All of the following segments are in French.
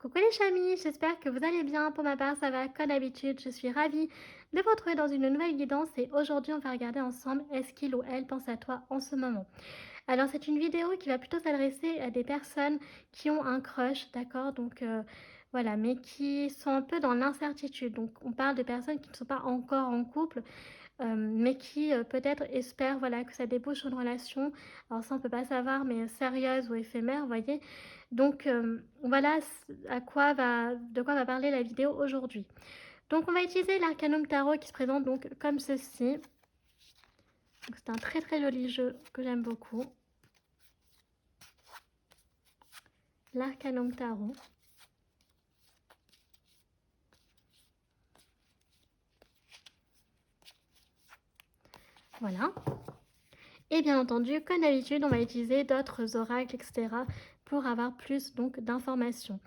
Coucou les chamis, j'espère que vous allez bien. Pour ma part, ça va comme d'habitude. Je suis ravie de vous retrouver dans une nouvelle guidance et aujourd'hui, on va regarder ensemble est-ce qu'il ou elle pense à toi en ce moment. Alors, c'est une vidéo qui va plutôt s'adresser à des personnes qui ont un crush, d'accord? Donc, voilà, mais qui sont un peu dans l'incertitude. Donc, on parle de personnes qui ne sont pas encore en couple, mais qui, peut-être espèrent, voilà, que ça débouche sur une relation. Alors ça, on peut pas savoir, mais sérieuse ou éphémère, vous voyez? Donc, voilà de quoi va parler la vidéo aujourd'hui. Donc on va utiliser l'arcanum tarot qui se présente donc comme ceci. Donc c'est un très, très joli jeu que j'aime beaucoup. L'arcanum tarot. Voilà. Et bien entendu, comme d'habitude, on va utiliser d'autres oracles, etc. pour avoir plus donc d'informations.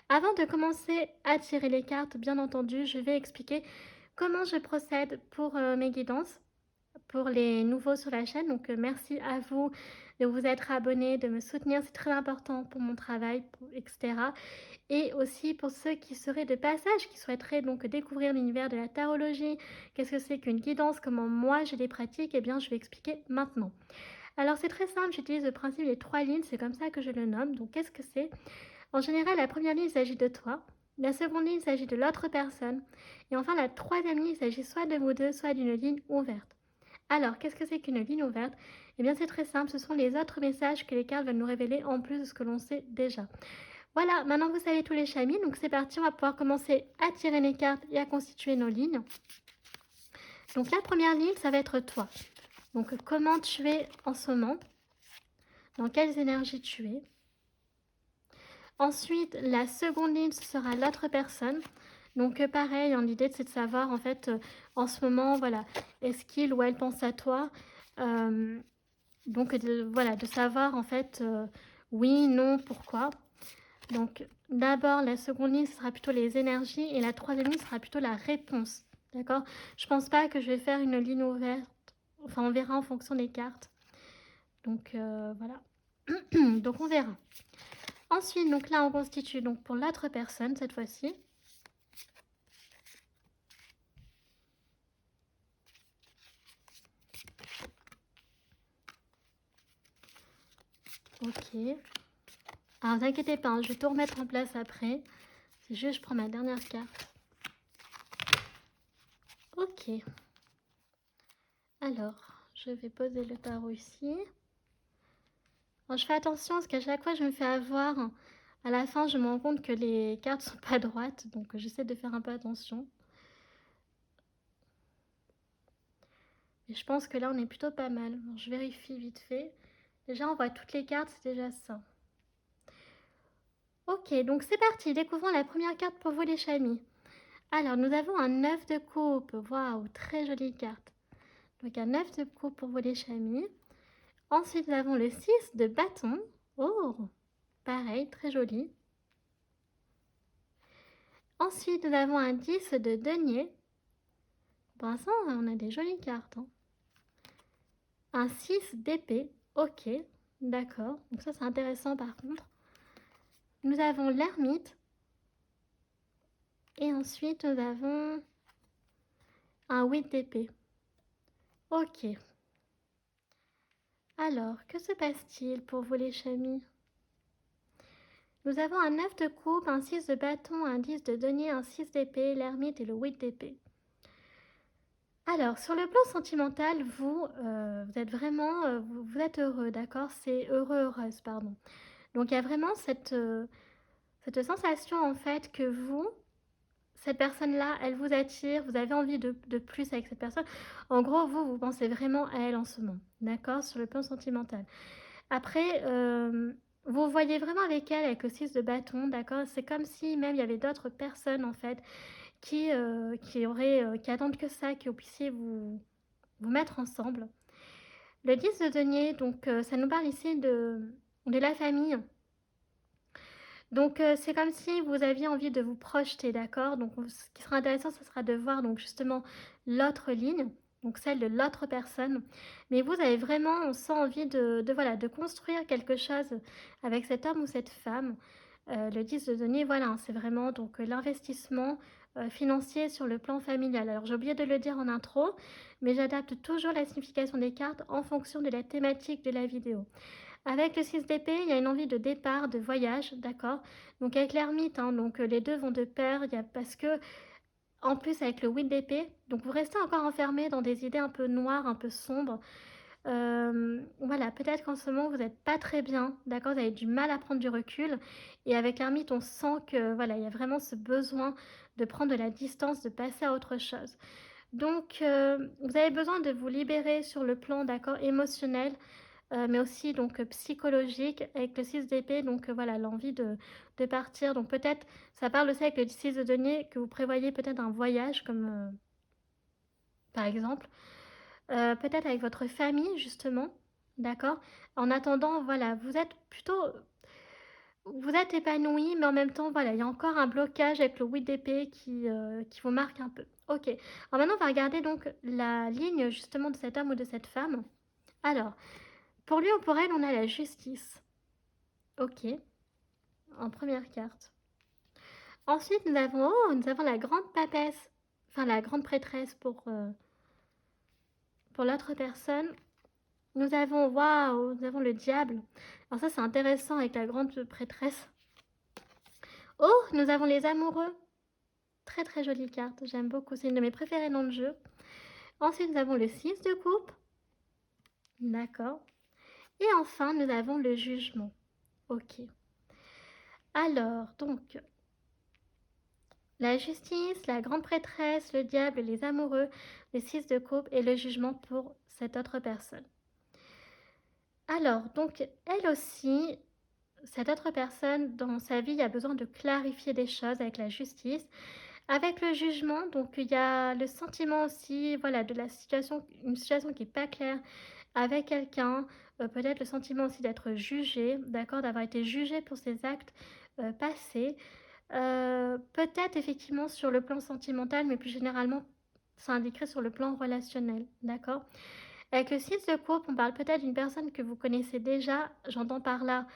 Avant de commencer à tirer les cartes, bien entendu, je vais expliquer comment je procède pour mes guidances, pour les nouveaux sur la chaîne. Donc merci à vous de vous être abonnés, de me soutenir, c'est très important pour mon travail, etc. Et aussi pour ceux qui seraient de passage, qui souhaiteraient donc découvrir l'univers de la tarologie, qu'est-ce que c'est qu'une guidance, comment moi je les pratique, eh bien je vais expliquer maintenant. Alors c'est très simple, j'utilise le principe des 3 lignes, c'est comme ça que je le nomme. Donc qu'est-ce que c'est? En général, la première ligne, il s'agit de toi. La seconde ligne, il s'agit de l'autre personne. Et enfin, la troisième ligne, il s'agit soit de vous deux, soit d'une ligne ouverte. Alors, qu'est-ce que c'est qu'une ligne ouverte? Eh bien, c'est très simple, ce sont les autres messages que les cartes veulent nous révéler en plus de ce que l'on sait déjà. Voilà, maintenant vous savez tous les chamis, donc c'est parti, on va pouvoir commencer à tirer les cartes et à constituer nos lignes. Donc la première ligne, ça va être toi. Donc comment tu es en ce moment? Dans quelles énergies tu es? Ensuite, la seconde ligne, ce sera l'autre personne. Donc pareil, l'idée c'est de savoir en fait en ce moment, voilà, est-ce qu'il ou elle pense à toi? Donc voilà, de savoir en fait oui, non, pourquoi. Donc d'abord, la seconde ligne, ce sera plutôt les énergies et la troisième ligne sera plutôt la réponse. D'accord? Je pense pas que je vais faire une ligne ouverte. Enfin, on verra en fonction des cartes. Donc voilà. Donc on verra. Ensuite, donc là, on constitue donc pour l'autre personne cette fois-ci. Ok. Alors, ne inquiétez pas, hein, je vais tout remettre en place après. C'est juste, je prends ma dernière carte. Ok. Alors, je vais poser le tarot ici. Alors, je fais attention parce qu'à chaque fois, je me fais avoir. À la fin, je me rends compte que les cartes sont pas droites, donc j'essaie de faire un peu attention. Et je pense que là, on est plutôt pas mal. Alors, je vérifie vite fait. Déjà, on voit toutes les cartes, c'est déjà ça. Ok, donc c'est parti. Découvrons la première carte pour vous, les chamis. Alors, nous avons un 9 de coupe. Waouh, très jolie carte. Donc, un 9 de coupe pour vous, les chamis. Ensuite, nous avons le 6 de bâton. Oh, pareil, très joli. Ensuite, nous avons un 10 de denier. Pour l'instant, on a des jolies cartes. Hein. Un 6 d'épée. Ok, d'accord. Donc ça, c'est intéressant par contre. Nous avons l'ermite. Et ensuite, nous avons un 8 d'épée. Ok. Alors, que se passe-t-il pour vous les chamis? Nous avons un 9 de coupe, un 6 de bâton, un 10 de denier, un 6 d'épée, l'ermite et le 8 d'épée. Alors, sur le plan sentimental, vous êtes vraiment, vous êtes heureux, d'accord? C'est heureux, heureuse, pardon. Donc, il y a vraiment cette sensation, en fait, que vous, cette personne-là, elle vous attire, vous avez envie de plus avec cette personne. En gros, vous pensez vraiment à elle en ce moment, d'accord? Sur le plan sentimental. Après, vous voyez vraiment avec elle, avec le 6 de bâton, d'accord? C'est comme si même il y avait d'autres personnes, en fait, qui attendent que ça, que vous puissiez vous mettre ensemble. Le 10 de denier, donc ça nous parle ici de la famille. Donc c'est comme si vous aviez envie de vous projeter, d'accord? Donc ce qui sera intéressant, ce sera de voir donc justement l'autre ligne, donc celle de l'autre personne. Mais vous avez vraiment, on sent envie voilà, de construire quelque chose avec cet homme ou cette femme. Le 10 de denier, voilà, hein, c'est vraiment donc l'investissement financier sur le plan familial. Alors j'ai oublié de le dire en intro, mais j'adapte toujours la signification des cartes en fonction de la thématique de la vidéo. Avec le 6 d'épée, il y a une envie de départ, de voyage, d'accord. Donc avec l'ermite, hein, donc les deux vont de pair, parce que en plus avec le 8 d'épée, donc vous restez encore enfermé dans des idées un peu noires, un peu sombres. Voilà, peut-être qu'en ce moment vous n'êtes pas très bien, d'accord, vous avez du mal à prendre du recul. Et avec l'ermite, on sent que voilà, il y a vraiment ce besoin de prendre de la distance, de passer à autre chose. Donc, vous avez besoin de vous libérer sur le plan, d'accord, émotionnel, mais aussi donc psychologique avec le 6 d'épée. Donc, voilà, l'envie de partir. Donc, peut-être, ça parle aussi avec le 6 de denier que vous prévoyez peut-être un voyage, comme par exemple. Peut-être avec votre famille, justement, d'accord. En attendant, voilà, vous êtes épanoui, mais en même temps, voilà, il y a encore un blocage avec le 8 d'épée qui vous marque un peu. Ok. Alors maintenant, on va regarder donc la ligne justement de cet homme ou de cette femme. Alors, pour lui ou pour elle, on a la justice. Ok. En première carte. Ensuite, nous avons la grande papesse. Enfin, la grande prêtresse pour l'autre personne. Nous avons, waouh, nous avons le diable. Alors ça, c'est intéressant avec la grande prêtresse. Oh, nous avons les amoureux. Très très jolie carte, j'aime beaucoup, c'est une de mes préférées dans le jeu. Ensuite, nous avons le 6 de coupe. D'accord. Et enfin, nous avons le jugement. Ok. Alors, donc, la justice, la grande prêtresse, le diable, les amoureux, le 6 de coupe et le jugement pour cette autre personne. Alors, donc, elle aussi, cette autre personne, dans sa vie, a besoin de clarifier des choses avec la justice. Avec le jugement, donc il y a le sentiment aussi, voilà, de la situation, une situation qui n'est pas claire avec quelqu'un, peut-être le sentiment aussi d'être jugé, d'accord, d'avoir été jugé pour ses actes passés. Peut-être effectivement sur le plan sentimental, mais plus généralement, ça indiquerait sur le plan relationnel, d'accord. Avec le 6 de coupe, on parle peut-être d'une personne que vous connaissez déjà, j'entends par là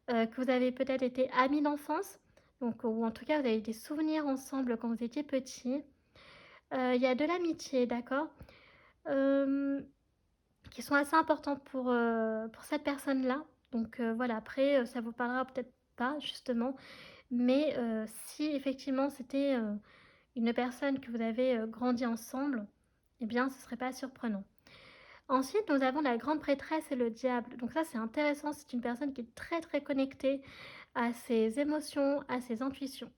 que vous avez peut-être été amis d'enfance, donc, ou en tout cas vous avez des souvenirs ensemble quand vous étiez petits. Il y a de l'amitié, d'accord, euh, qui sont assez importants pour cette personne-là. Donc voilà, après, ça vous parlera peut-être pas justement, mais si effectivement c'était une personne que vous avez grandi ensemble, eh bien ce serait pas surprenant. Ensuite, nous avons la grande prêtresse et le diable. Donc ça, c'est intéressant, c'est une personne qui est très très connectée à ses émotions, à ses intuitions.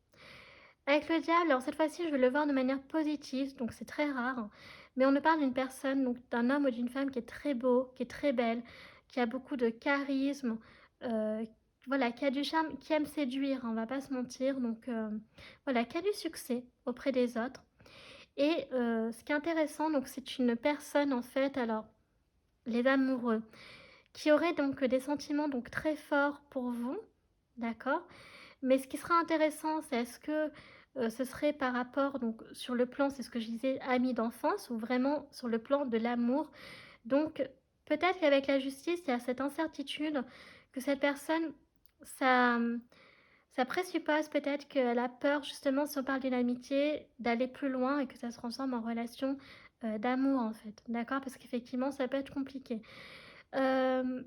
Avec le diable, alors cette fois-ci, je vais le voir de manière positive, donc c'est très rare. Mais on nous parle d'une personne, donc d'un homme ou d'une femme qui est très beau, qui est très belle, qui a beaucoup de charisme, euh, voilà, qui a du charme, qui aime séduire, hein, on va pas se mentir. Donc voilà, qui a du succès auprès des autres. Et ce qui est intéressant, donc c'est une personne en fait, alors les amoureux, qui auraient donc des sentiments donc très forts pour vous, d'accord. Mais ce qui sera intéressant, c'est est-ce que ce serait par rapport, donc sur le plan, c'est ce que je disais, amis d'enfance, ou vraiment sur le plan de l'amour. Donc peut-être qu'avec la justice, il y a cette incertitude que cette personne, ça, ça présuppose peut-être qu'elle a peur, justement, si on parle d'une amitié, d'aller plus loin et que ça se transforme en relation d'amour, en fait. D'accord. Parce qu'effectivement, ça peut être compliqué. Euh,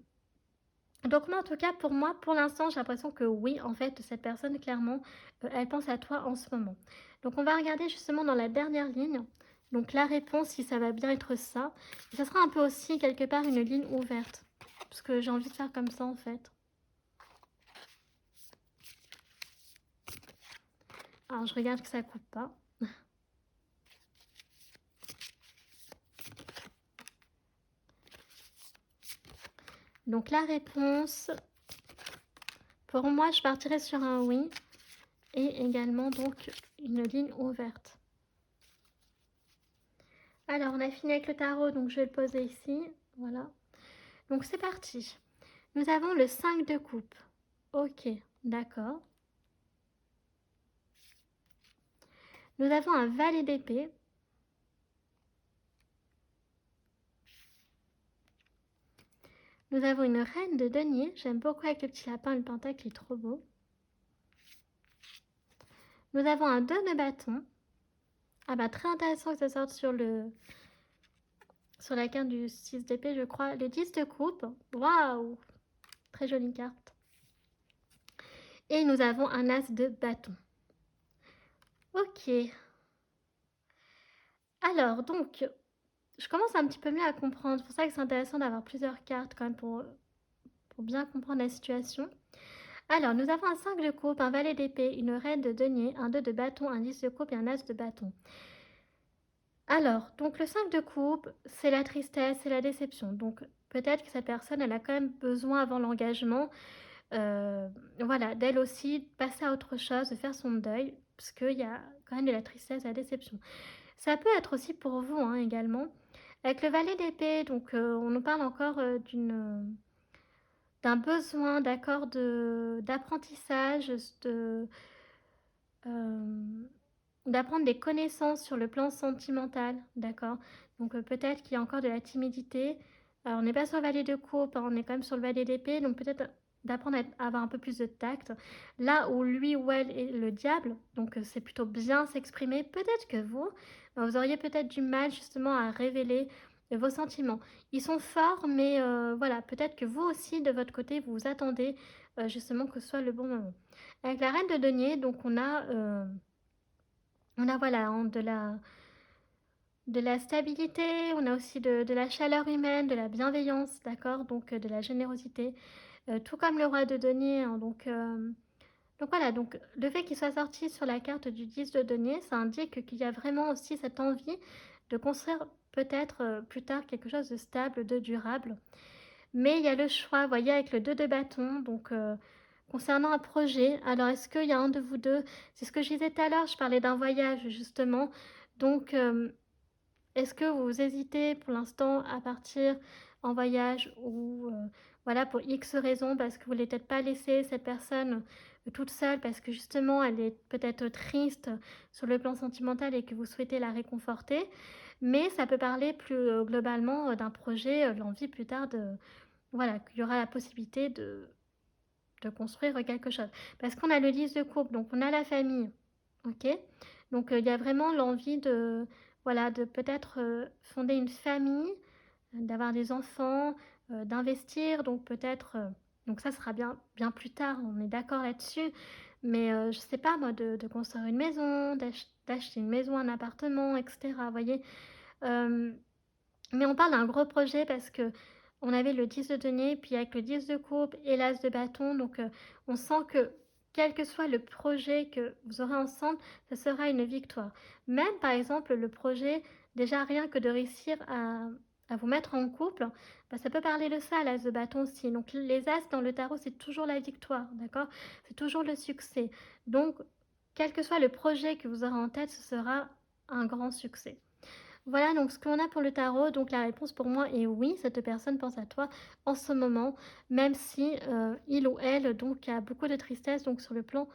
donc moi, en tout cas, pour moi, pour l'instant, j'ai l'impression que oui, en fait, cette personne, clairement, elle pense à toi en ce moment. Donc on va regarder justement dans la dernière ligne. Donc la réponse, si ça va bien être ça. Et ça sera un peu aussi, quelque part, une ligne ouverte. Parce que j'ai envie de faire comme ça, en fait. Alors je regarde que ça coupe pas. Donc la réponse, pour moi, je partirais sur un oui. Et également, donc, une ligne ouverte. Alors, on a fini avec le tarot, donc je vais le poser ici. Voilà. Donc, c'est parti. Nous avons le 5 de coupe. Ok, d'accord. Nous avons un valet d'épée. Nous avons une reine de denier. J'aime beaucoup avec le petit lapin, le pentacle est trop beau. Nous avons un 2 de bâton. Ah bah très intéressant que ça sorte sur la carte du 6 d'épée, je crois. Le 10 de coupe. Waouh! Très jolie carte. Et nous avons un as de bâton. Ok. Alors, donc, je commence un petit peu mieux à comprendre. C'est pour ça que c'est intéressant d'avoir plusieurs cartes quand même pour bien comprendre la situation. Alors, nous avons un 5 de coupe, un valet d'épée, une reine de denier, un 2 de bâton, un 10 de coupe et un as de bâton. Alors, donc le 5 de coupe, c'est la tristesse, c'est la déception. Donc, peut-être que cette personne, elle a quand même besoin avant l'engagement, voilà, d'elle aussi, de passer à autre chose, de faire son deuil, parce qu'il y a quand même de la tristesse, de la déception. Ça peut être aussi pour vous, hein, également. Avec le valet d'épée, donc on nous parle encore d'un besoin, d'accord, d'apprentissage, euh, d'apprendre des connaissances sur le plan sentimental, d'accord. Donc peut-être qu'il y a encore de la timidité. Alors, on n'est pas sur le valet de coupe, hein, on est quand même sur le valet d'épée, donc peut-être d'apprendre à avoir un peu plus de tact. Là où lui ou elle est le diable, donc c'est plutôt bien s'exprimer. Peut-être que vous auriez peut-être du mal justement à révéler vos sentiments. Ils sont forts, mais voilà, peut-être que vous aussi, de votre côté, vous attendez justement que ce soit le bon moment. Avec la reine de denier, donc on a voilà, hein, de la stabilité, on a aussi de la chaleur humaine, de la bienveillance, d'accord, donc de la générosité, tout comme le roi de denier, hein, donc voilà, donc le fait qu'il soit sorti sur la carte du 10 de denier, ça indique qu'il y a vraiment aussi cette envie de construire peut-être plus tard quelque chose de stable, de durable. Mais il y a le choix, vous voyez, avec le 2 de bâton, donc concernant un projet. Alors, est-ce qu'il y a un de vous deux? C'est ce que je disais tout à l'heure, je parlais d'un voyage, justement. Donc, est-ce que vous hésitez pour l'instant à partir en voyage ou voilà, pour X raisons, parce que vous ne voulez peut-être pas laisser cette personne toute seule, parce que justement, elle est peut-être triste sur le plan sentimental et que vous souhaitez la réconforter. Mais ça peut parler plus globalement d'un projet, l'envie plus tard de, voilà, qu'il y aura la possibilité de construire quelque chose. Parce qu'on a le 10 de coupe, donc on a la famille, ok. Donc il y a vraiment l'envie de, voilà, de peut-être fonder une famille, d'avoir des enfants, d'investir, donc peut-être, donc ça sera bien plus tard, on est d'accord là-dessus. Mais je sais pas moi, de construire une maison, d'acheter une maison, un appartement, etc. Vous voyez. Euh, mais on parle d'un gros projet parce que on avait le 10 de denier, puis avec le 10 de coupe et l'as de bâton, donc on sent que quel que soit le projet que vous aurez ensemble, ce sera une victoire. Même par exemple le projet, déjà rien que de réussir à vous mettre en couple, bah, ça peut parler de ça, l'as de bâton aussi. Donc les as dans le tarot, c'est toujours la victoire, d'accord. C'est toujours le succès. Donc, quel que soit le projet que vous aurez en tête, ce sera un grand succès. Voilà donc ce qu'on a pour le tarot. Donc la réponse pour moi est oui, cette personne pense à toi en ce moment, même si il ou elle donc a beaucoup de tristesse donc sur le plan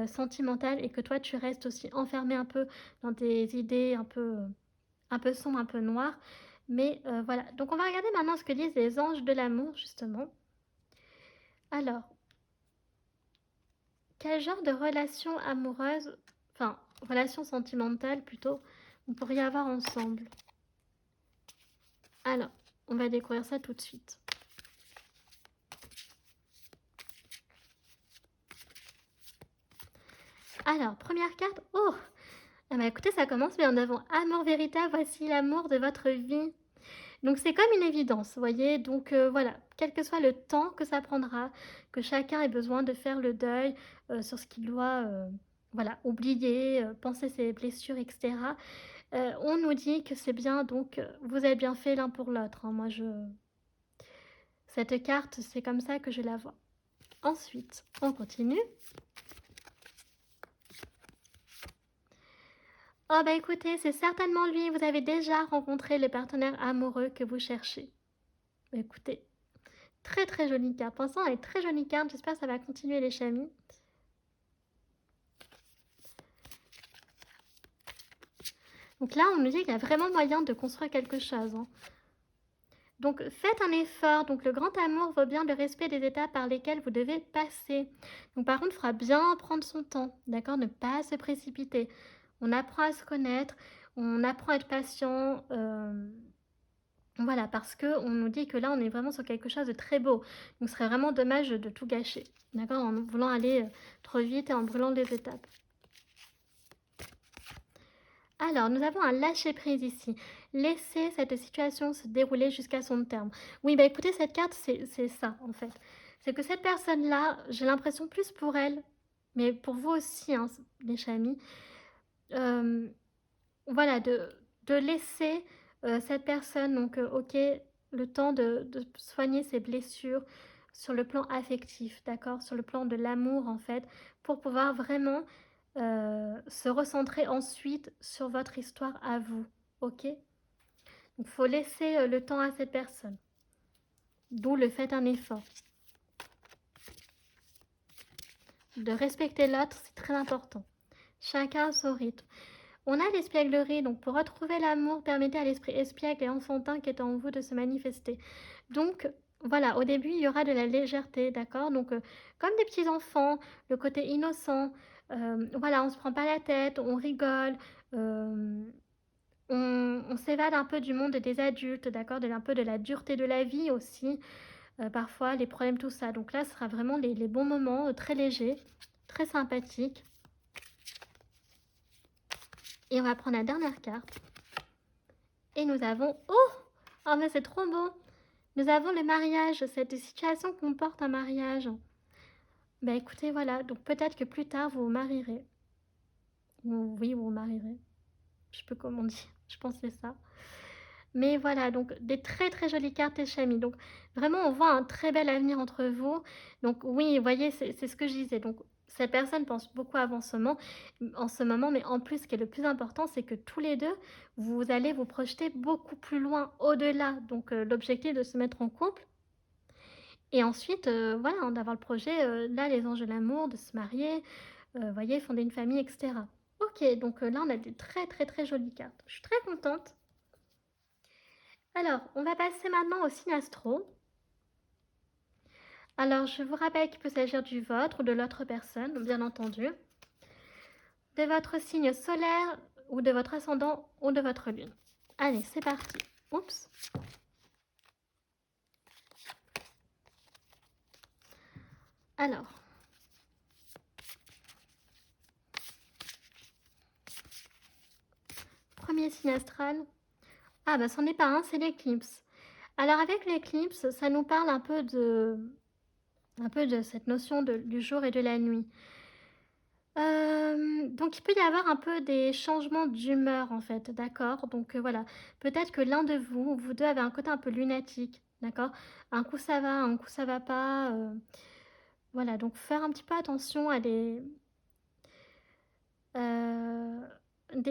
sentimental et que toi tu restes aussi enfermé un peu dans des idées un peu sombres, un peu noires. Mais voilà, donc on va regarder maintenant ce que disent les anges de l'amour justement. Alors, quel genre de relation amoureuse, enfin relation sentimentale plutôt, on pourrait y avoir ensemble? Alors, on va découvrir ça tout de suite. Alors, première carte. Oh! Ah bah écoutez, ça commence bien. Nous avons amour véritable, voici l'amour de votre vie. Donc c'est comme une évidence, vous voyez. Donc voilà, quel que soit le temps que ça prendra, que chacun ait besoin de faire le deuil sur ce qu'il doit voilà, oublier, penser ses blessures, etc. On nous dit que c'est bien, donc vous avez bien fait l'un pour l'autre, hein. Moi, cette carte, c'est comme ça que je la vois. Ensuite, on continue. Oh bah écoutez, c'est certainement lui, vous avez déjà rencontré le partenaire amoureux que vous cherchez. Écoutez, très très jolie carte. Pour l'instant, elle est très jolie carte, j'espère que ça va continuer les chamis. Donc là, on nous dit qu'il y a vraiment moyen de construire quelque chose, hein. Donc faites un effort, donc le grand amour vaut bien le respect des étapes par lesquelles vous devez passer. Donc par contre, il faudra bien prendre son temps, d'accord? Ne pas se précipiter. On apprend à se connaître, on apprend à être patient, voilà, parce qu'on nous dit que là, on est vraiment sur quelque chose de très beau. Donc ce serait vraiment dommage de tout gâcher, d'accord? En voulant aller trop vite et en brûlant les étapes. Alors, nous avons un lâcher-prise ici. Laisser cette situation se dérouler jusqu'à son terme. Oui, bah écoutez, cette carte, c'est ça, en fait. C'est que cette personne-là, j'ai l'impression plus pour elle, mais pour vous aussi, hein, les chamis, voilà, de laisser cette personne, donc, ok, le temps de soigner ses blessures sur le plan affectif, d'accord? Sur le plan de l'amour, en fait, pour pouvoir vraiment se recentrer ensuite sur votre histoire à vous, ok? Donc, il faut laisser le temps à cette personne. D'où le fait un effort. De respecter l'autre, c'est très important. Chacun à son rythme. On a l'espièglerie, donc pour retrouver l'amour, permettez à l'esprit espiègle et enfantin qui est en vous de se manifester. Donc, voilà, au début, il y aura de la légèreté, d'accord? Donc, comme des petits enfants, le côté innocent, voilà, on se prend pas la tête, on rigole, euh, on s'évade un peu du monde des adultes, d'accord? Un peu de la dureté de la vie aussi, parfois, les problèmes, tout ça. Donc là, ce sera vraiment les bons moments, très légers, très sympathiques. Et on va prendre la dernière carte. Et nous avons... Oh! Oh, mais c'est trop beau! Nous avons le mariage. Cette situation comporte un mariage. Ben écoutez, voilà. Donc peut-être que plus tard, vous vous marierez. Oui, vous vous marierez. Je peux comment dire. Je pense que c'est ça. Mais voilà, donc des très très jolies cartes et chamis. Donc vraiment, on voit un très bel avenir entre vous. Donc oui, vous voyez, c'est ce que je disais. Donc cette personne pense beaucoup à en ce moment, mais en plus, ce qui est le plus important, c'est que tous les deux, vous allez vous projeter beaucoup plus loin, au-delà. Donc l'objectif de se mettre en couple. Et ensuite, voilà, hein, d'avoir le projet, là, les anges de l'amour, de se marier, vous voyez, fonder une famille, etc. Ok, donc là, on a des très très très jolies cartes. Je suis très contente. Alors, on va passer maintenant au signe astro. Alors, je vous rappelle qu'il peut s'agir du vôtre ou de l'autre personne, bien entendu, de votre signe solaire ou de votre ascendant ou de votre lune. Allez, c'est parti. Oups. Alors, premier signe astral. Ah, bah, c'en est pas un, c'est l'éclipse. Alors, avec l'éclipse, ça nous parle un peu de cette notion du jour et de la nuit. Donc il peut y avoir un peu des changements d'humeur en fait, d'accord? Donc voilà, peut-être que l'un de vous, vous deux avez un côté un peu lunatique, d'accord? Un coup ça va, un coup ça va pas. Voilà, donc faire un petit peu attention à euh,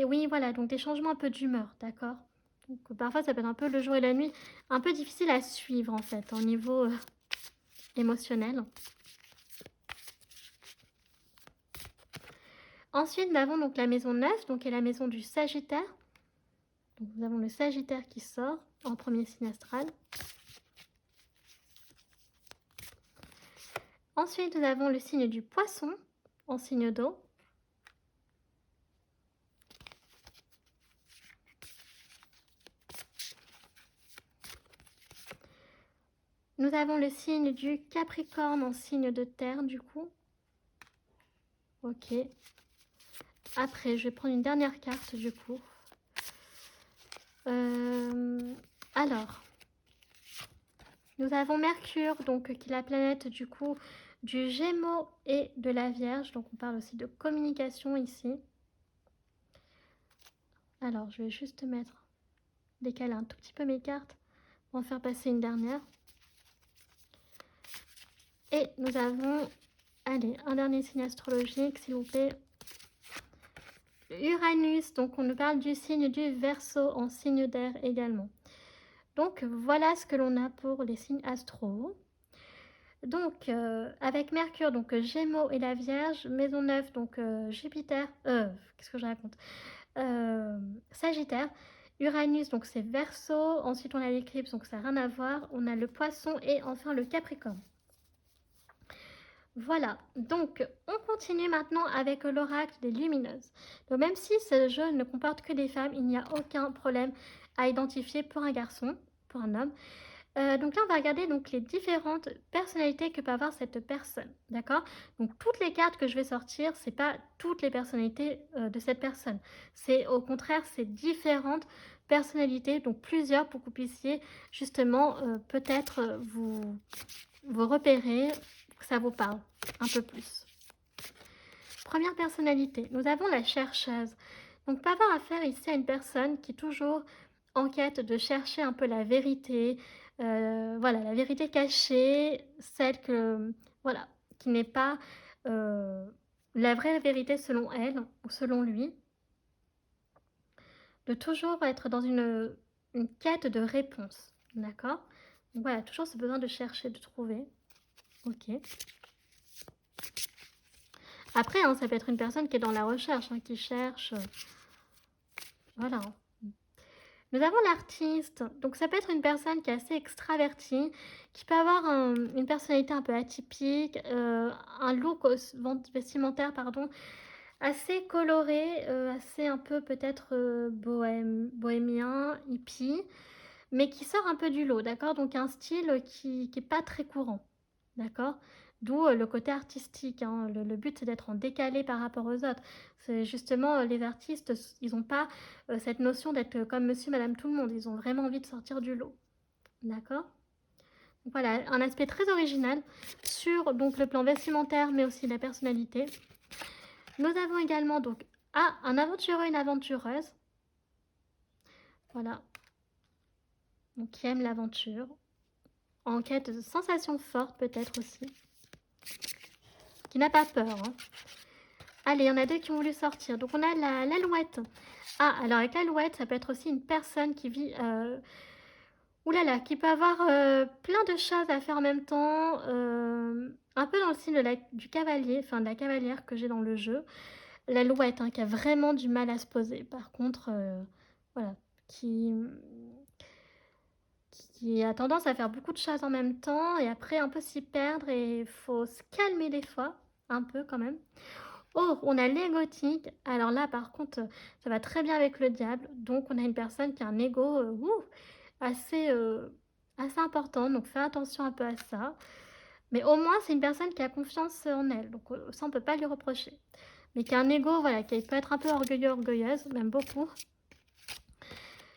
oui, voilà, donc des changements un peu d'humeur, d'accord? Donc parfois ça peut être un peu le jour et la nuit, un peu difficile à suivre en fait, au niveau émotionnel. Ensuite, nous avons donc la maison 9, donc qui est la maison du Sagittaire. Donc nous avons le Sagittaire qui sort en premier signe astral. Ensuite, nous avons le signe du Poisson en signe d'eau. Nous avons le signe du Capricorne en signe de terre du coup. Ok. Après, je vais prendre une dernière carte du coup. Alors, nous avons Mercure, donc qui est la planète du coup du Gémeaux et de la Vierge. Donc on parle aussi de communication ici. Alors, je vais juste décaler un tout petit peu mes cartes pour en faire passer une dernière. Et nous avons, allez, un dernier signe astrologique, s'il vous plaît. Uranus, donc on nous parle du signe du Verseau en signe d'air également. Donc voilà ce que l'on a pour les signes astro. Donc avec Mercure, donc Gémeaux et la Vierge, maison 9, donc Jupiter, qu'est-ce que je raconte Sagittaire, Uranus, donc c'est Verseau. Ensuite, on a l'éclipse, donc ça n'a rien à voir. On a le Poisson et enfin le Capricorne. Voilà, donc on continue maintenant avec l'oracle des lumineuses. Donc même si ce jeu ne comporte que des femmes, il n'y a aucun problème à identifier pour un garçon, pour un homme. Donc là, on va regarder donc les différentes personnalités que peut avoir cette personne, d'accord? Donc toutes les cartes que je vais sortir, c'est pas toutes les personnalités de cette personne. C'est au contraire, c'est différentes personnalités, donc plusieurs pour que vous puissiez justement peut-être vous repérer, que ça vous parle un peu plus. Première personnalité, nous avons la chercheuse. Donc, pas avoir affaire ici à une personne qui est toujours en quête de chercher un peu la vérité, voilà, la vérité cachée, celle que, voilà, qui n'est pas la vraie vérité selon elle ou selon lui. De toujours être dans une quête de réponse, d'accord? Donc voilà, toujours ce besoin de chercher, de trouver. Ok. Après, hein, ça peut être une personne qui est dans la recherche, hein, qui cherche. Voilà. Nous avons l'artiste. Donc, ça peut être une personne qui est assez extravertie, qui peut avoir une personnalité un peu atypique, un look vestimentaire, pardon, assez coloré, assez un peu peut-être bohémien, hippie, mais qui sort un peu du lot, d'accord? Donc, un style qui n'est pas très courant, d'accord? D'où le côté artistique, hein. Le but, c'est d'être en décalé par rapport aux autres. C'est justement, les artistes, ils n'ont pas cette notion d'être comme monsieur, madame, tout le monde. Ils ont vraiment envie de sortir du lot. D'accord? Donc voilà, un aspect très original sur donc, le plan vestimentaire, mais aussi la personnalité. Nous avons également donc un aventureux, une aventureuse. Voilà. Donc, qui aime l'aventure. En quête de sensations fortes, peut-être aussi. Qui n'a pas peur, hein. Allez, il y en a deux qui ont voulu sortir. Donc, on a l'alouette. Ah, alors avec l'alouette, ça peut être aussi une personne qui vit... oulala, qui peut avoir plein de choses à faire en même temps. Un peu dans le style du cavalier, enfin de la cavalière que j'ai dans le jeu. L'alouette, hein, qui a vraiment du mal à se poser. Par contre, voilà, qui a tendance à faire beaucoup de choses en même temps et après un peu s'y perdre et il faut se calmer des fois, un peu quand même. Oh, on a l'égotique. Alors là, par contre, ça va très bien avec le diable. Donc, on a une personne qui a un ego assez, assez important. Donc, fais attention un peu à ça. Mais au moins, c'est une personne qui a confiance en elle. Donc, ça, on ne peut pas lui reprocher. Mais qui a un ego, voilà, qui peut être un peu orgueilleux, orgueilleuse, même beaucoup.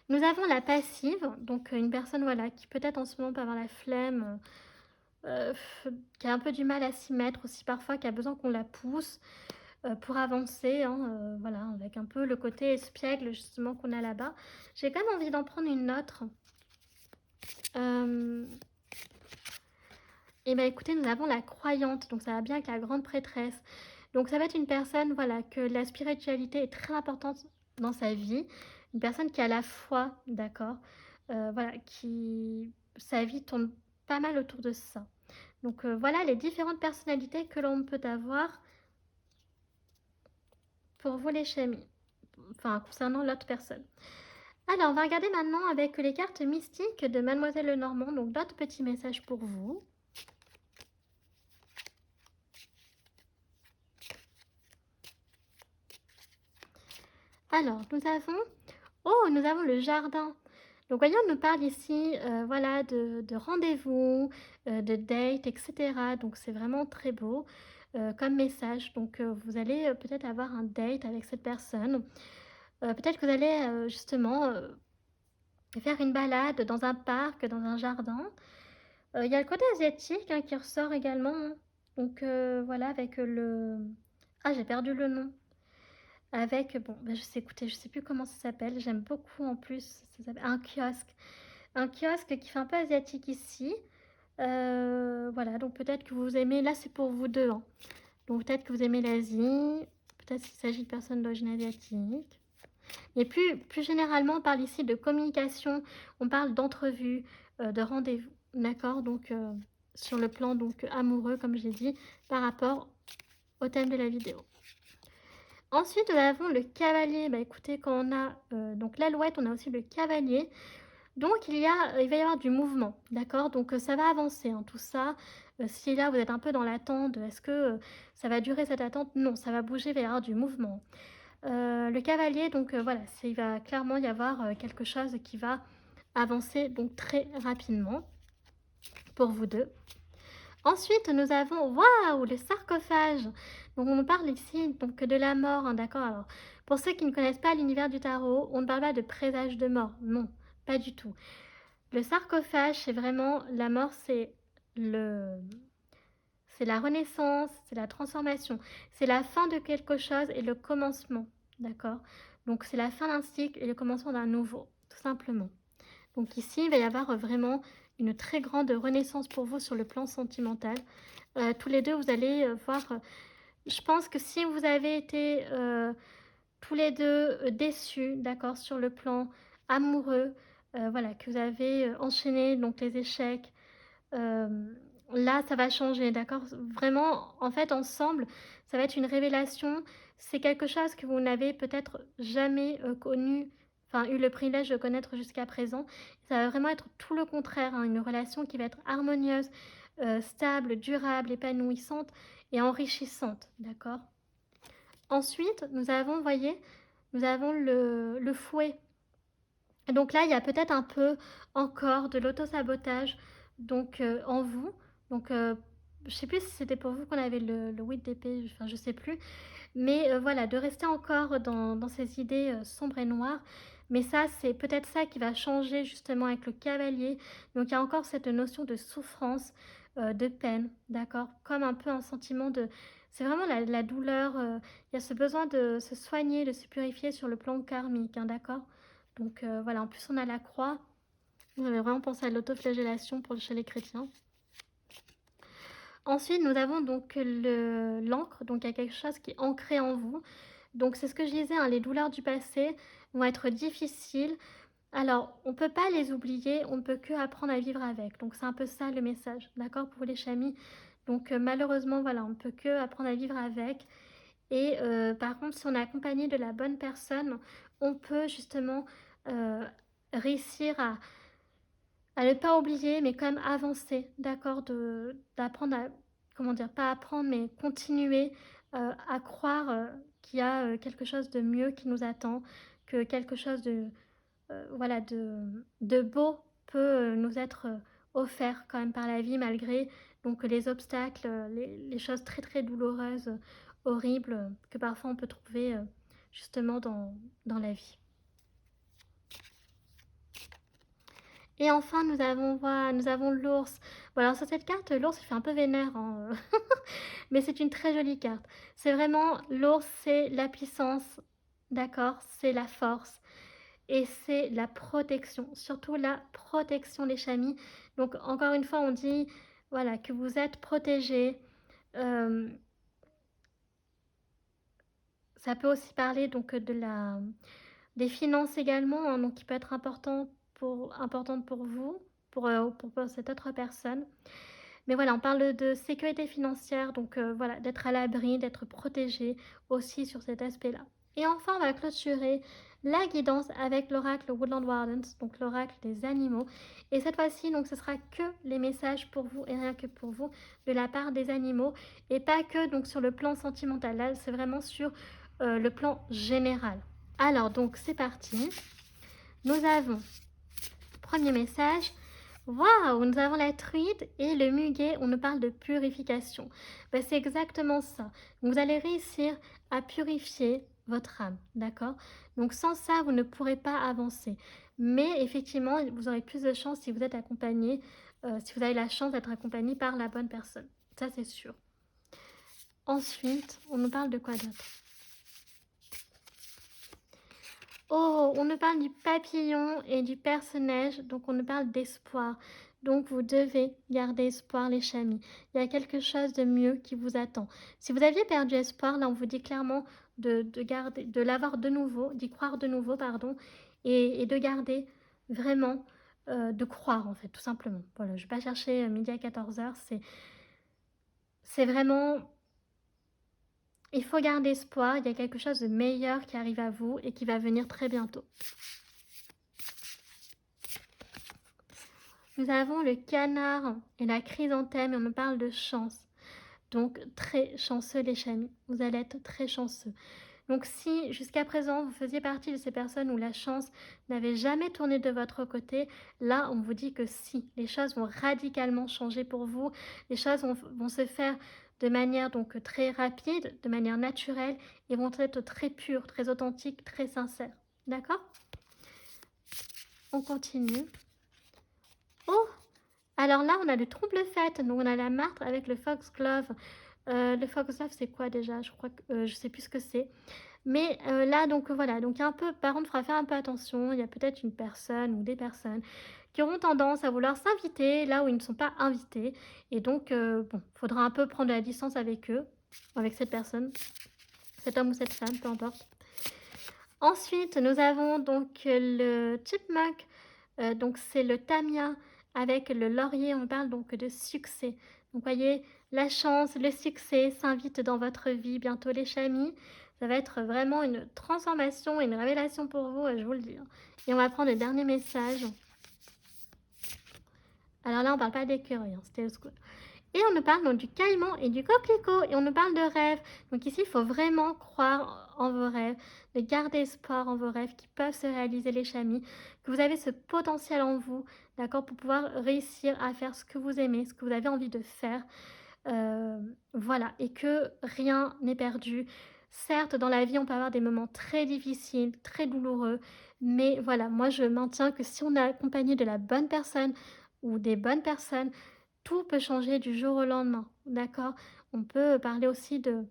Nous avons la passive. Donc, une personne, voilà, qui peut-être en ce moment peut avoir la flemme, qui a un peu du mal à s'y mettre aussi parfois, qui a besoin qu'on la pousse. Pour avancer, hein, voilà, avec un peu le côté espiègle justement qu'on a là-bas. J'ai quand même envie d'en prendre une autre. Et bien écoutez, nous avons la croyante, donc ça va bien avec la grande prêtresse. Donc ça va être une personne, voilà, que la spiritualité est très importante dans sa vie. Une personne qui a la foi, d'accord, voilà, qui sa vie tourne pas mal autour de ça. Donc voilà les différentes personnalités que l'on peut avoir pour vous les chamis. Enfin, concernant l'autre personne. Alors, on va regarder maintenant avec les cartes mystiques de Mademoiselle Lenormand. Donc, d'autres petits messages pour vous. Alors, nous avons le jardin. Donc, voyons, on nous parle ici, voilà, de rendez-vous, de date, etc. Donc, c'est vraiment très beau comme message. Donc, vous allez peut-être avoir un date avec cette personne. Peut-être que vous allez justement faire une balade dans un parc, dans un jardin. Il y a le côté asiatique hein, qui ressort également. Hein. Donc voilà, avec le... Ah, j'ai perdu le nom. Avec, bon, bah, écoutez, je sais plus comment ça s'appelle. J'aime beaucoup en plus. Ça s'appelle un kiosque. Un kiosque qui fait un peu asiatique ici. Voilà, donc peut-être que vous aimez... Là, c'est pour vous deux. Hein. Donc peut-être que vous aimez l'Asie. Peut-être qu'il s'agit de personnes d'origine asiatique. Et plus généralement, on parle ici de communication. On parle d'entrevue, de rendez-vous. D'accord, donc sur le plan donc amoureux, comme j'ai dit, par rapport au thème de la vidéo. Ensuite, nous avons le cavalier. Bah, écoutez, quand on a donc l'alouette, on a aussi le cavalier. Donc il va y avoir du mouvement, d'accord? Donc ça va avancer, hein, tout ça. Si là, vous êtes un peu dans l'attente, est-ce que, ça va durer cette attente? Non, ça va bouger, il va y avoir du mouvement. Le cavalier, donc voilà, il va clairement y avoir, quelque chose qui va avancer donc très rapidement pour vous 2. Ensuite, nous avons waouh! Le sarcophage. Donc on nous parle ici donc de la mort, hein, d'accord? Alors, pour ceux qui ne connaissent pas l'univers du tarot, on ne parle pas de présage de mort. Non, pas du tout. Le sarcophage, c'est vraiment la mort, le c'est la renaissance, c'est la transformation, c'est la fin de quelque chose et le commencement, d'accord? Donc c'est la fin d'un cycle et le commencement d'un nouveau, tout simplement. Donc ici, il va y avoir vraiment une très grande renaissance pour vous sur le plan sentimental. Tous les deux, vous allez voir, je pense que si vous avez été tous les deux déçus, d'accord, sur le plan amoureux, voilà, que vous avez enchaîné donc les échecs, là, ça va changer, d'accord? Vraiment, en fait, ensemble, ça va être une révélation. C'est quelque chose que vous n'avez peut-être jamais connu, enfin, eu le privilège de connaître jusqu'à présent. Ça va vraiment être tout le contraire, hein, une relation qui va être harmonieuse, stable, durable, épanouissante et enrichissante, d'accord? Ensuite, nous avons, vous voyez, nous avons le fouet. Donc là, il y a peut-être un peu encore de l'auto-sabotage donc en vous. Donc je sais plus si c'était pour vous qu'on avait le 8 d'épée, enfin je sais plus. Mais voilà, de rester encore dans ces idées sombres et noires. Mais ça, c'est peut-être ça qui va changer justement avec le cavalier. Donc il y a encore cette notion de souffrance, de peine, d'accord? Comme un peu un sentiment de... C'est vraiment la douleur. Il y a ce besoin de se soigner, de se purifier sur le plan karmique, hein, d'accord? Donc voilà, en plus on a la croix. Vous avez vraiment pensé à l'autoflagellation chez les chrétiens. Ensuite, nous avons donc l'encre, donc il y a quelque chose qui est ancré en vous. Donc c'est ce que je disais, hein, les douleurs du passé vont être difficiles. Alors, on ne peut pas les oublier, on ne peut que apprendre à vivre avec. Donc c'est un peu ça le message, d'accord, pour les chamis. Donc malheureusement, voilà, on ne peut que apprendre à vivre avec. Et par contre, si on est accompagné de la bonne personne, on peut justement euh, réussir à ne pas oublier, mais quand même avancer, d'accord, d'apprendre à, comment dire, pas apprendre, mais continuer à croire qu'il y a quelque chose de mieux qui nous attend, que quelque chose voilà, de beau peut nous être offert quand même par la vie, malgré donc les obstacles, les choses très très douloureuses, horribles, que parfois on peut trouver justement dans la vie. Et enfin, nous avons l'ours. Bon, alors sur cette carte, l'ours, il fait un peu vénère, hein, mais c'est une très jolie carte. C'est vraiment, l'ours, c'est la puissance, d'accord? C'est la force. Et c'est la protection, surtout la protection des chamis. Donc, encore une fois, on dit, voilà, que vous êtes protégés. Euh, Ça peut aussi parler donc des finances également, hein, donc qui peut être importante pour vous, pour cette autre personne. Mais voilà, on parle de sécurité financière, donc voilà, d'être à l'abri, d'être protégé aussi sur cet aspect-là. Et enfin, on va clôturer la guidance avec l'oracle Woodland Wardens, donc l'oracle des animaux. Et cette fois-ci, donc ce sera que les messages pour vous et rien que pour vous de la part des animaux et pas que donc sur le plan sentimental. Là, c'est vraiment sur le plan général. Alors donc c'est parti. Nous avons premier message. Waouh, nous avons la truite et le muguet, on nous parle de purification. Ben, c'est exactement ça. Vous allez réussir à purifier votre âme, d'accord? Donc sans ça, vous ne pourrez pas avancer. Mais effectivement, vous aurez plus de chance si vous êtes accompagné, si vous avez la chance d'être accompagné par la bonne personne. Ça, c'est sûr. Ensuite, on nous parle de quoi d'autre? Oh, on nous parle du papillon et du personnage, donc on nous parle d'espoir. Donc vous devez garder espoir les chamis. Il y a quelque chose de mieux qui vous attend. Si vous aviez perdu espoir, là on vous dit clairement de garder, de l'avoir de nouveau, d'y croire de nouveau, pardon, et de garder vraiment, de croire en fait, tout simplement. Voilà, je ne vais pas chercher midi à 14h, c'est vraiment Il faut garder espoir, il y a quelque chose de meilleur qui arrive à vous et qui va venir très bientôt. Nous avons le canard et la chrysanthème et on nous parle de chance. Donc très chanceux les chamis, vous allez être très chanceux. Donc si jusqu'à présent vous faisiez partie de ces personnes où la chance n'avait jamais tourné de votre côté, là on vous dit que si, les choses vont radicalement changer pour vous, les choses vont se faire de manière donc très rapide, de manière naturelle et vont être très pures, très authentiques, très sincères. D'accord? On continue. Oh! Alors là, on a le trouble-fête, donc on a la martre avec le foxglove. Le foxglove, c'est quoi déjà? Je crois que je sais plus ce que c'est. Mais là, donc voilà, donc un peu, par contre, il faudra faire un peu attention. Il y a peut-être une personne ou des personnes qui auront tendance à vouloir s'inviter là où ils ne sont pas invités. Et donc, bon, il faudra un peu prendre de la distance avec eux, avec cette personne, cet homme ou cette femme, peu importe. Ensuite, nous avons donc le chipmunk, donc c'est le tamia avec le laurier, on parle donc de succès. Donc voyez, la chance, le succès s'invite dans votre vie bientôt les chamis. Ça va être vraiment une transformation, une révélation pour vous, je vous le dis. Et on va prendre le dernier message. Alors là, on ne parle pas d'écureuil, hein, c'était au school. Et on nous parle donc du caïman et du coquelicot, et on nous parle de rêves. Donc ici, il faut vraiment croire en vos rêves, de garder espoir en vos rêves qui peuvent se réaliser les chamis, que vous avez ce potentiel en vous, d'accord, pour pouvoir réussir à faire ce que vous aimez, ce que vous avez envie de faire. Voilà, et que rien n'est perdu. Certes, dans la vie, on peut avoir des moments très difficiles, très douloureux, mais voilà, moi je maintiens que si on est accompagné de la bonne personne ou des bonnes personnes, tout peut changer du jour au lendemain, d'accord? On peut parler aussi de,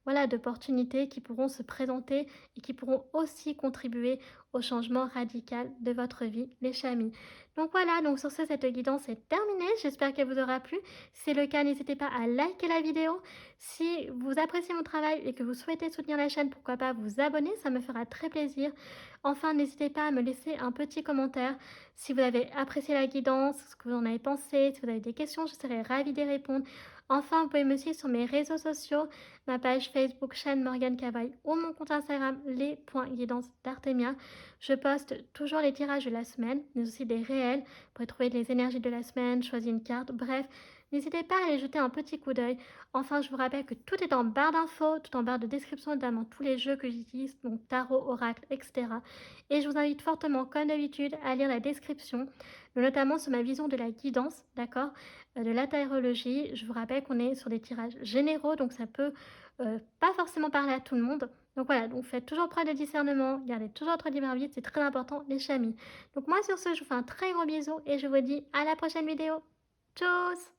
voilà, d'opportunités qui pourront se présenter et qui pourront aussi contribuer au changement radical de votre vie, les chamis. Donc voilà, donc sur ce, cette guidance est terminée. J'espère qu'elle vous aura plu. Si c'est le cas, n'hésitez pas à liker la vidéo. Si vous appréciez mon travail et que vous souhaitez soutenir la chaîne, pourquoi pas vous abonner, ça me fera très plaisir. Enfin, n'hésitez pas à me laisser un petit commentaire si vous avez apprécié la guidance, ce que vous en avez pensé, si vous avez des questions, je serai ravie d'y répondre. Enfin, vous pouvez me suivre sur mes réseaux sociaux, ma page Facebook, chaîne Morgane Cavaille ou mon compte Instagram, les.guidance d'Artemia. Je poste toujours les tirages de la semaine, mais aussi des réels. Vous pouvez trouver les énergies de la semaine, choisir une carte, bref. N'hésitez pas à aller jeter un petit coup d'œil. Enfin, je vous rappelle que tout est en barre d'infos, tout en barre de description, notamment tous les jeux que j'utilise, donc tarot, oracle, etc. Et je vous invite fortement, comme d'habitude, à lire la description, notamment sur ma vision de la guidance, d'accord, de la tarologie. Je vous rappelle qu'on est sur des tirages généraux, donc ça peut pas forcément parler à tout le monde. Donc voilà, donc faites toujours preuve de discernement, gardez toujours votre libre arbitre, c'est très important, les chamis. Donc moi sur ce, je vous fais un très gros bisou et je vous dis à la prochaine vidéo. Tchuss!